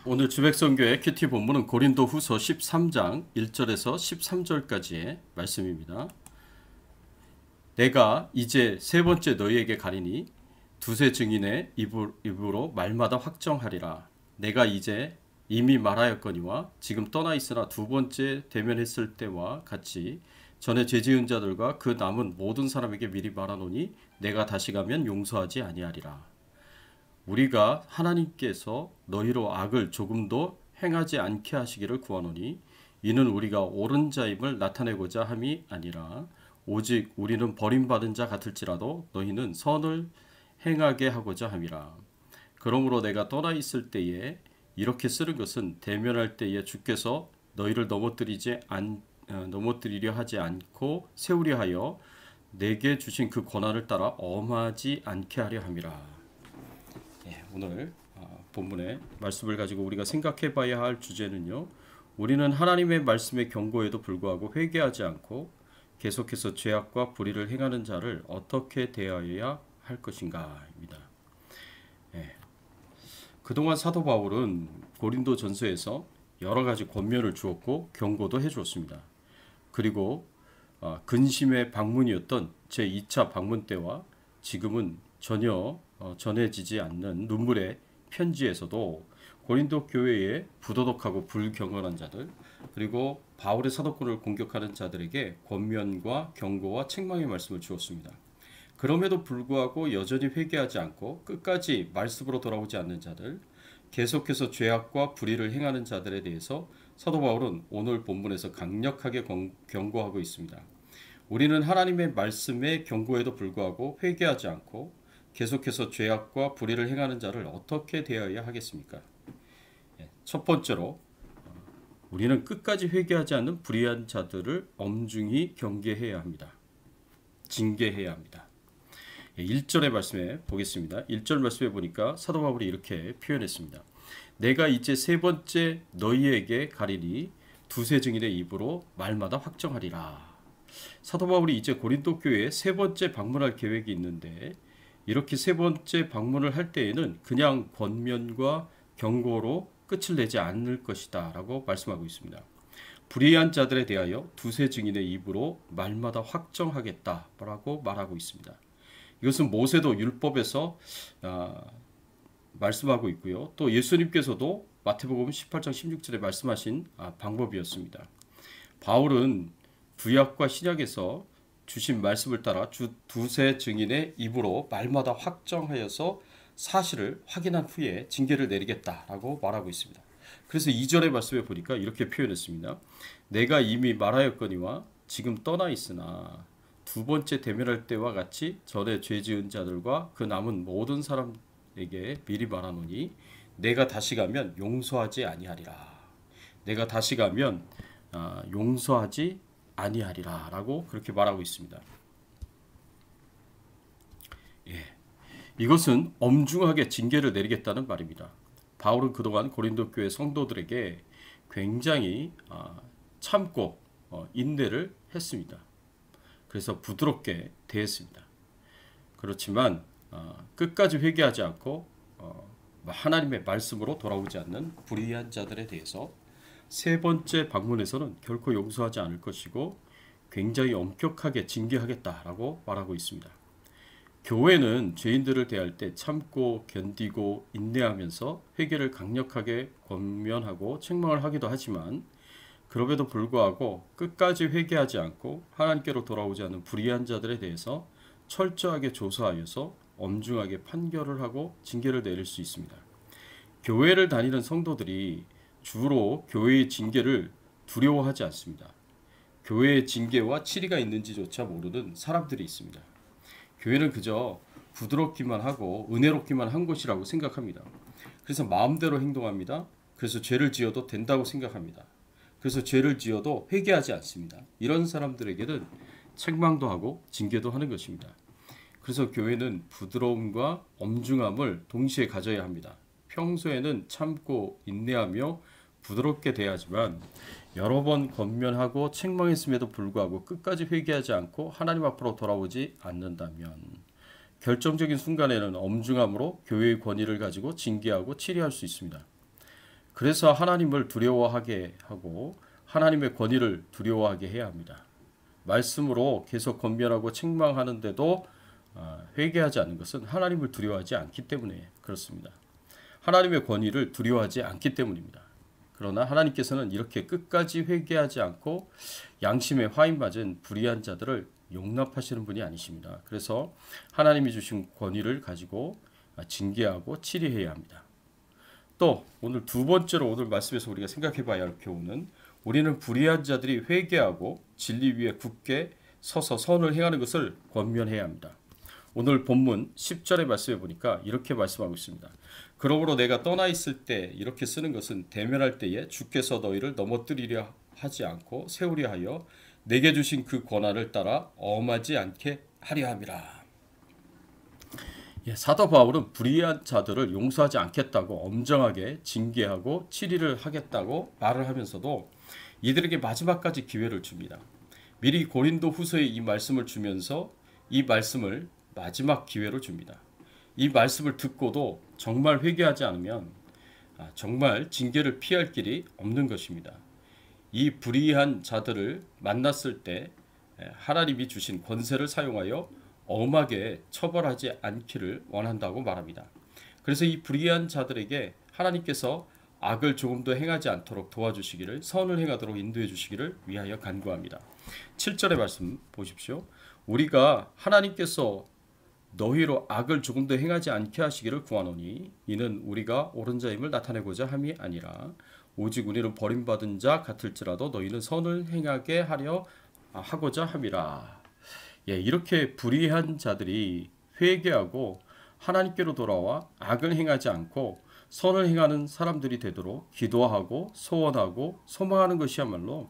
오늘 주백성교의 큐티 본문은 고린도후서 13장 1절에서 13절까지의 말씀입니다. 내가 이제 세 번째 너희에게 가리니 두세 증인의 입으로 말마다 확정하리라. 내가 이제 이미 말하였거니와 지금 떠나 있으나 두 번째 대면했을 때와 같이 전에 죄 지은 자들과 그 남은 모든 사람에게 미리 말하노니 내가 다시 가면 용서하지 아니하리라. 우리가 하나님께서 너희로 악을 조금도 행하지 않게 하시기를 구하노니 이는 우리가 옳은 자임을 나타내고자 함이 아니라 오직 우리는 버림받은 자 같을지라도 너희는 선을 행하게 하고자 함이라. 그러므로 내가 떠나 있을 때에 이렇게 쓰는 것은 대면할 때에 주께서 너희를 넘어뜨리려 하지 않고 세우려 하여 내게 주신 그 권한을 따라 엄하지 않게 하려 함이라. 오늘 본문의 말씀을 가지고 우리가 생각해 봐야 할 주제는요. 우리는 하나님의 말씀의 경고에도 불구하고 회개하지 않고 계속해서 죄악과 불의를 행하는 자를 어떻게 대하여야 할 것인가입니다. 그동안 사도 바울은 고린도 전서에서 여러 가지 권면을 주었고 경고도 해주었습니다. 그리고 근심의 방문이었던 제2차 방문 때와 지금은 전혀 전해지지 않는 눈물의 편지에서도 고린도 교회의 부도덕하고 불경건한 자들 그리고 바울의 사도권을 공격하는 자들에게 권면과 경고와 책망의 말씀을 주었습니다. 그럼에도 불구하고 여전히 회개하지 않고 끝까지 말씀으로 돌아오지 않는 자들, 계속해서 죄악과 불의를 행하는 자들에 대해서 사도 바울은 오늘 본문에서 강력하게 경고하고 있습니다. 우리는 하나님의 말씀의 경고에도 불구하고 회개하지 않고 계속해서 죄악과 불의를 행하는 자를 어떻게 대해야 하겠습니까? 첫 번째로 우리는 끝까지 회개하지 않는 불의한 자들을 엄중히 경계해야 합니다. 징계해야 합니다. 1절의 말씀에 보겠습니다. 1절 말씀에 보니까 사도 바울이 이렇게 표현했습니다. 내가 이제 세 번째 너희에게 가리니 두세 증인의 입으로 말마다 확정하리라. 사도 바울이 이제 고린도 교회에 세 번째 방문할 계획이 있는데 이렇게 세 번째 방문을 할 때에는 그냥 권면과 경고로 끝을 내지 않을 것이다 라고 말씀하고 있습니다. 불의한 자들에 대하여 두세 증인의 입으로 말마다 확정하겠다 라고 말하고 있습니다. 이것은 모세도 율법에서 말씀하고 있고요. 또 예수님께서도 마태복음 18장 16절에 말씀하신 방법이었습니다. 바울은 구약과 신약에서 주신 말씀을 따라 두세 증인의 입으로 말마다 확정하여서 사실을 확인한 후에 징계를 내리겠다라고 말하고 있습니다. 그래서 2절의 말씀에 보니까 이렇게 표현했습니다. 내가 이미 말하였거니와 지금 떠나 있으나 두 번째 대면할 때와 같이 전에 죄 지은 자들과 그 남은 모든 사람에게 미리 말하노니 내가 다시 가면 용서하지 아니하리라. 내가 다시 가면 용서하지 아니하리라 라고 그렇게 말하고 있습니다. 이것은 엄중하게 징계를 내리겠다는 말입니다. 바울은 그동안 고린도 교회 성도들에게 굉장히 참고 인내를 했습니다. 그래서 부드럽게 대했습니다. 그렇지만 끝까지 회개하지 않고 하나님의 말씀으로 돌아오지 않는 불의한 자들에 대해서 세 번째 방문에서는 결코 용서하지 않을 것이고 굉장히 엄격하게 징계하겠다라고 말하고 있습니다. 교회는 죄인들을 대할 때 참고 견디고 인내하면서 회개를 강력하게 권면하고 책망을 하기도 하지만 그럼에도 불구하고 끝까지 회개하지 않고 하나님께로 돌아오지 않는 불의한 자들에 대해서 철저하게 조사하여서 엄중하게 판결을 하고 징계를 내릴 수 있습니다. 교회를 다니는 성도들이 주로 교회의 징계를 두려워하지 않습니다. 교회의 징계와 치리가 있는지조차 모르는 사람들이 있습니다. 교회는 그저 부드럽기만 하고 은혜롭기만 한 곳이라고 생각합니다. 그래서 마음대로 행동합니다. 그래서 죄를 지어도 된다고 생각합니다. 그래서 죄를 지어도 회개하지 않습니다. 이런 사람들에게는 책망도 하고 징계도 하는 것입니다. 그래서 교회는 부드러움과 엄중함을 동시에 가져야 합니다. 평소에는 참고 인내하며 부드럽게 대하지만 여러 번 권면하고 책망했음에도 불구하고 끝까지 회개하지 않고 하나님 앞으로 돌아오지 않는다면 결정적인 순간에는 엄중함으로 교회의 권위를 가지고 징계하고 치리할 수 있습니다. 그래서 하나님을 두려워하게 하고 하나님의 권위를 두려워하게 해야 합니다. 말씀으로 계속 권면하고 책망하는데도 회개하지 않는 것은 하나님을 두려워하지 않기 때문에 그렇습니다. 하나님의 권위를 두려워하지 않기 때문입니다. 그러나 하나님께서는 이렇게 끝까지 회개하지 않고 양심에 화인 맞은 불의한 자들을 용납하시는 분이 아니십니다. 그래서 하나님이 주신 권위를 가지고 징계하고 치리해야 합니다. 또 오늘 두 번째로 오늘 말씀에서 우리가 생각해 봐야 할 교훈은 우리는 불의한 자들이 회개하고 진리 위에 굳게 서서 선을 행하는 것을 권면해야 합니다. 오늘 본문 10절의 말씀에 보니까 이렇게 말씀하고 있습니다. 그러므로 내가 떠나 있을 때 이렇게 쓰는 것은 대면할 때에 주께서 너희를 넘어뜨리려 하지 않고 세우려 하여 내게 주신 그 권한을 따라 엄하지 않게 하려 함이라. 사도 바울은 불의한 자들을 용서하지 않겠다고 엄정하게 징계하고 치리를 하겠다고 말을 하면서도 이들에게 마지막까지 기회를 줍니다. 미리 고린도 후서에 이 말씀을 주면서 이 말씀을 마지막 기회로 줍니다. 이 말씀을 듣고도 정말 회개하지 않으면 정말 징계를 피할 길이 없는 것입니다. 이 불의한 자들을 만났을 때 하나님이 주신 권세를 사용하여 엄하게 처벌하지 않기를 원한다고 말합니다. 그래서 이 불의한 자들에게 하나님께서 악을 조금 더 행하지 않도록 도와주시기를, 선을 행하도록 인도해 주시기를 위하여 간구합니다. 7절의 말씀 보십시오. 우리가 하나님께서 너희로 악을 조금 더 행하지 않게 하시기를 구하노니 이는 우리가 옳은 자임을 나타내고자 함이 아니라 오직 우리는 버림받은 자 같을지라도 너희는 선을 행하게 하고자 함이라. 이렇게 불의한 자들이 회개하고 하나님께로 돌아와 악을 행하지 않고 선을 행하는 사람들이 되도록 기도하고 소원하고 소망하는 것이야말로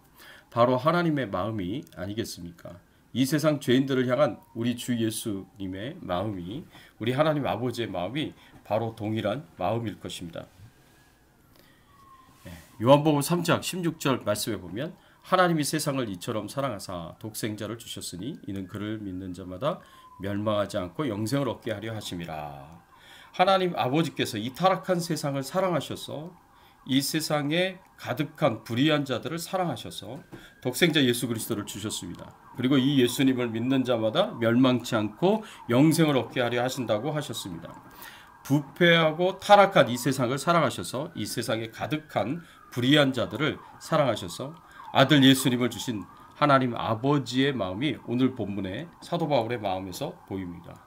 바로 하나님의 마음이 아니겠습니까? 이 세상 죄인들을 향한 우리 주 예수님의 마음이, 우리 하나님 아버지의 마음이 바로 동일한 마음일 것입니다. 요한복음 3장 16절 말씀에 보면 하나님이 세상을 이처럼 사랑하사 독생자를 주셨으니 이는 그를 믿는 자마다 멸망하지 않고 영생을 얻게 하려 하심이라. 하나님 아버지께서 이 타락한 세상을 사랑하셔서 이 세상에 가득한 불의한 자들을 사랑하셔서 독생자 예수 그리스도를 주셨습니다. 그리고 이 예수님을 믿는 자마다 멸망치 않고 영생을 얻게 하려 하신다고 하셨습니다. 부패하고 타락한 이 세상을 사랑하셔서 이 세상에 가득한 불의한 자들을 사랑하셔서 아들 예수님을 주신 하나님 아버지의 마음이 오늘 본문의 사도 바울의 마음에서 보입니다.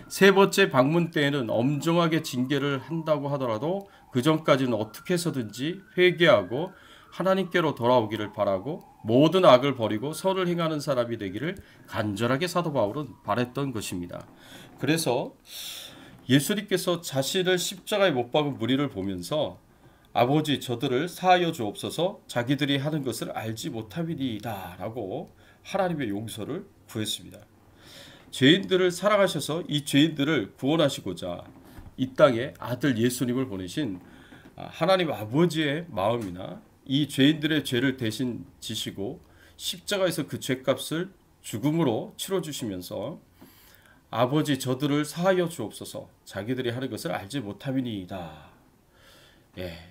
세 번째 방문 때에는 엄정하게 징계를 한다고 하더라도 그 전까지는 어떻게 해서든지 회개하고 하나님께로 돌아오기를 바라고 모든 악을 버리고 선을 행하는 사람이 되기를 간절하게 사도 바울은 바랬던 것입니다. 그래서 예수님께서 자신을 십자가에 못 박은 무리를 보면서 아버지 저들을 사하여 주옵소서 자기들이 하는 것을 알지 못함이니이다 라고 하나님의 용서를 구했습니다. 죄인들을 사랑하셔서 이 죄인들을 구원하시고자 이 땅에 아들 예수님을 보내신 하나님 아버지의 마음이나 이 죄인들의 죄를 대신 지시고 십자가에서 그 죄값을 죽음으로 치러주시면서 아버지 저들을 사하여 주옵소서 자기들이 하는 것을 알지 못함이니이다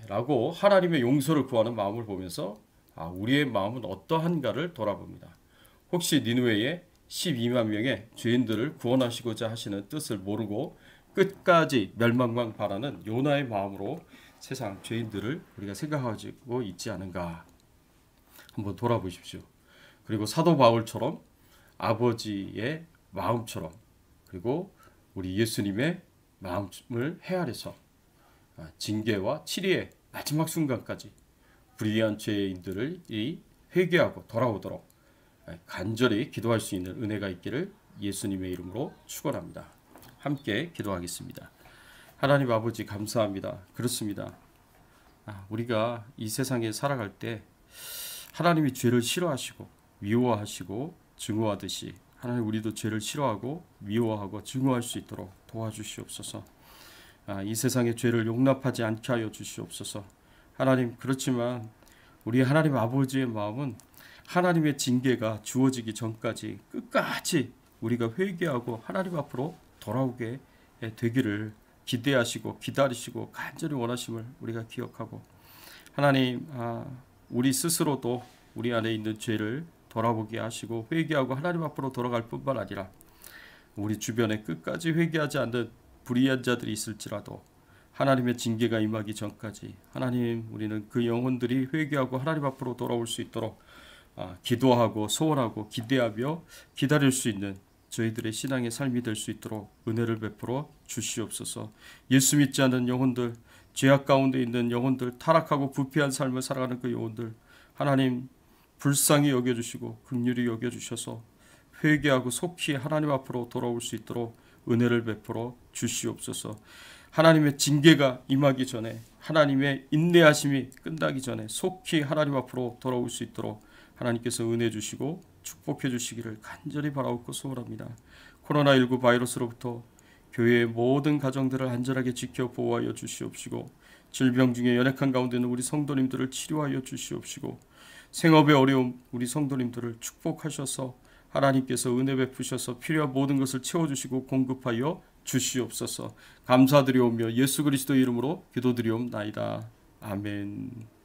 라고 하나님의 용서를 구하는 마음을 보면서 우리의 마음은 어떠한가를 돌아봅니다. 혹시 니느웨의 12만 명의 죄인들을 구원하시고자 하시는 뜻을 모르고 끝까지 멸망만 바라는 요나의 마음으로 세상 죄인들을 우리가 생각하고 있지 않은가 한번 돌아보십시오. 그리고 사도 바울처럼 아버지의 마음처럼 그리고 우리 예수님의 마음을 헤아려서 징계와 치리의 마지막 순간까지 불의한 죄인들을 회개하고 돌아오도록 간절히 기도할 수 있는 은혜가 있기를 예수님의 이름으로 축원합니다. 함께 기도하겠습니다. 하나님 아버지 감사합니다. 그렇습니다. 우리가 이 세상에 살아갈 때 하나님이 죄를 싫어하시고 미워하시고 증오하듯이 하나님 우리도 죄를 싫어하고 미워하고 증오할 수 있도록 도와주시옵소서. 이 세상의 죄를 용납하지 않게 하여 주시옵소서. 하나님 그렇지만 우리 하나님 아버지의 마음은 하나님의 징계가 주어지기 전까지 끝까지 우리가 회개하고 하나님 앞으로 돌아오게 되기를 기대하시고 기다리시고 간절히 원하심을 우리가 기억하고 하나님, 우리 스스로도 우리 안에 있는 죄를 돌아보게 하시고 회개하고 하나님 앞으로 돌아갈 뿐만 아니라 우리 주변에 끝까지 회개하지 않는 불의한 자들이 있을지라도 하나님의 징계가 임하기 전까지 하나님, 우리는 그 영혼들이 회개하고 하나님 앞으로 돌아올 수 있도록 기도하고 소원하고 기대하며 기다릴 수 있는 저희들의 신앙의 삶이 될 수 있도록 은혜를 베풀어 주시옵소서. 예수 믿지 않는 영혼들, 죄악 가운데 있는 영혼들, 타락하고 부패한 삶을 살아가는 그 영혼들, 하나님 불쌍히 여겨주시고 긍휼히 여겨주셔서 회개하고 속히 하나님 앞으로 돌아올 수 있도록 은혜를 베풀어 주시옵소서. 하나님의 징계가 임하기 전에, 하나님의 인내하심이 끝나기 전에 속히 하나님 앞으로 돌아올 수 있도록 하나님께서 은혜 주시고 축복해 주시기를 간절히 바라옵고 소원합니다. 코로나19 바이러스로부터 교회의 모든 가정들을 안전하게 지켜 보호하여 주시옵시고, 질병 중에 연약한 가운데 있는 우리 성도님들을 치료하여 주시옵시고, 생업의 어려움 우리 성도님들을 축복하셔서 하나님께서 은혜 베푸셔서 필요한 모든 것을 채워주시고 공급하여 주시옵소서. 감사드리오며 예수 그리스도의 이름으로 기도드리옵나이다. 아멘.